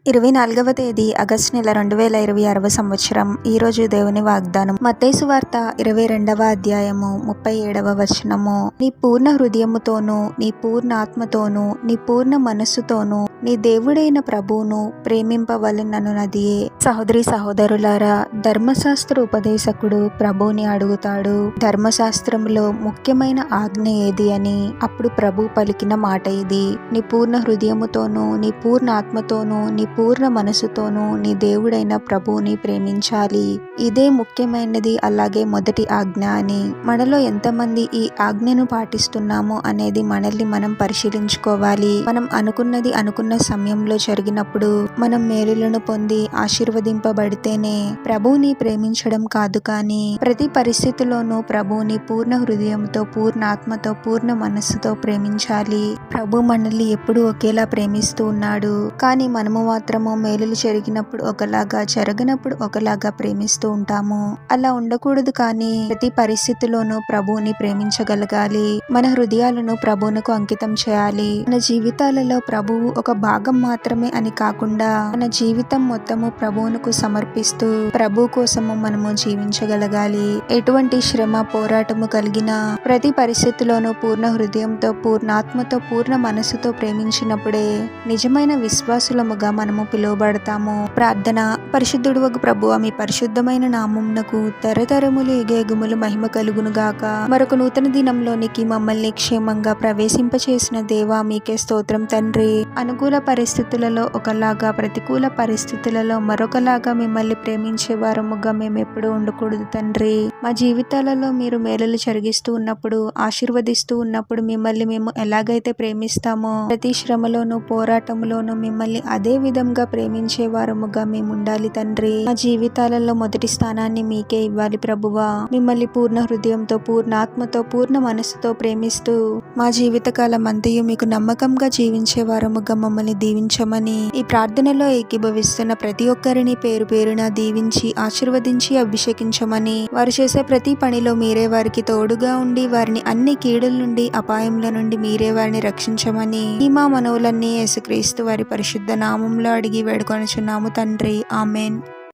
24వ తేదీ ఆగస్టు నెల 2026 సంవత్సరం. ఈరోజు దేవుని వాగ్దానం మత్తయి సువార్త 22వ అధ్యాయము 37వ వచనము. నీ పూర్ణ హృదయముతోనూ నీ పూర్ణ ఆత్మతోనూ నీ పూర్ణ మనస్సుతోనూ నీ దేవుడైన ప్రభువును ప్రేమింపవలెనన్నదియే. సహోదరి సహోదరులారా, ధర్మశాస్త్ర ఉపదేశకుడు ప్రభువుని అడుగుతాడు, ధర్మశాస్త్రంలో ముఖ్యమైన ఆజ్ఞ ఏది అని. అప్పుడు ప్రభు పలికిన మాట ఇది: నీ పూర్ణ హృదయముతోనూ నీ పూర్ణ ఆత్మతోనూ నీ పూర్ణ మనసుతోనూ నీ దేవుడైన ప్రభువుని ప్రేమించాలి. ఇదే ముఖ్యమైనది, అలాగే మొదటి ఆజ్ఞ అని. మనలో ఎంతమంది ఈ ఆజ్ఞను పాటిస్తున్నామో అనేది మనల్ని మనం పరిశీలించుకోవాలి. మనం అనుకున్నది అనుకున్న సమయంలో జరిగినప్పుడు మనం మేలులను పొంది ఆశీర్వదింపబడితేనే ప్రభువుని ప్రేమించడం కాదు, కానీ ప్రతి పరిస్థితిలోనూ ప్రభువుని పూర్ణ హృదయంతో పూర్ణ ఆత్మతో పూర్ణ మనస్సుతో ప్రేమించాలి. ప్రభు మనల్ని ఎప్పుడూ ఒకేలా ప్రేమిస్తూ ఉన్నాడు, కానీ మనము మాత్రము మేలులు జరిగినప్పుడు ఒకలాగా, జరగనప్పుడు ఒకలాగా ప్రేమిస్తూ ఉంటాము. అలా ఉండకూడదు, కానీ ప్రతి పరిస్థితిలోనూ ప్రభువుని ప్రేమించగలగాలి. మన హృదయాలను ప్రభువునకు అంకితం చేయాలి. మన జీవితాలలో ప్రభువు ఒక భాగం మాత్రమే అని కాకుండా మన జీవితం మొత్తము ప్రభువునకు సమర్పిస్తూ ప్రభు కోసము మనము జీవించగలగాలి. ఎటువంటి శ్రమ పోరాటము కలిగినా ప్రతి పరిస్థితిలోనూ పూర్ణ హృదయంతో పూర్ణ ఆత్మతో పూర్ణ మనసుతో ప్రేమించినప్పుడే నిజమైన విశ్వాసులముగా మనము పిలువబడతాము. ప్రార్థన. పరిశుద్ధుడు వగు ప్రభువా, మీ పరిశుద్ధమైన నామమునకు తరతరములు యుగయుగములు మహిమ కలుగును గాక. మరొక నూతన దినంలోనికి మమ్మల్ని క్షేమంగా ప్రవేశింపచేసిన దేవా, మీకే స్తోత్రం తండ్రి. అనుకూల పరిస్థితులలో ఒకలాగా, ప్రతికూల పరిస్థితులలో మరొకలాగా మిమ్మల్ని ప్రేమించే వారముగా మేము ఎప్పుడూ ఉండకూడదు తండ్రి. మా జీవితాలలో మీరు మేలులు జరిగిస్తూ ఉన్నప్పుడు, ఆశీర్వదిస్తూ ఉన్నప్పుడు మిమ్మల్ని మేము ఎలాగైతే ప్రేమిస్తామో, ప్రతి శ్రమలోను పోరాటంలోను మిమ్మల్ని అదే విధంగా ప్రేమించే వారముగా మేము ఉండాలి తండ్రి. మా జీవితాలలో మొదటి స్థానాన్ని మీకే ఇవ్వాలి ప్రభువా. మిమ్మల్ని పూర్ణ హృదయంతో పూర్ణ ఆత్మతో పూర్ణ మనసుతో ప్రేమిస్తూ మా జీవితకాలం అంతయు మీకు నమ్మకంగా జీవించే వారముగా మమ్మల్ని దీవించమని, ఈ ప్రార్థనలో ఏకీభవిస్తున్న ప్రతి ఒక్కరిని పేరు పేరున దీవించి ఆశీర్వదించి అభిషేకించమని, వారు చేసే ప్రతి పనిలో మీరే వారికి తోడుగా ఉండి వారిని అన్ని కీడుల నుండి అపాయముల నుండి మీరే వారిని రక్షించమని ఈ మా మనవులన్నీ యేసుక్రీస్తు వారి పరిశుద్ధ నామంలో అడిగి వేడుకొనుచున్నాము తండ్రి. ఆమెన్.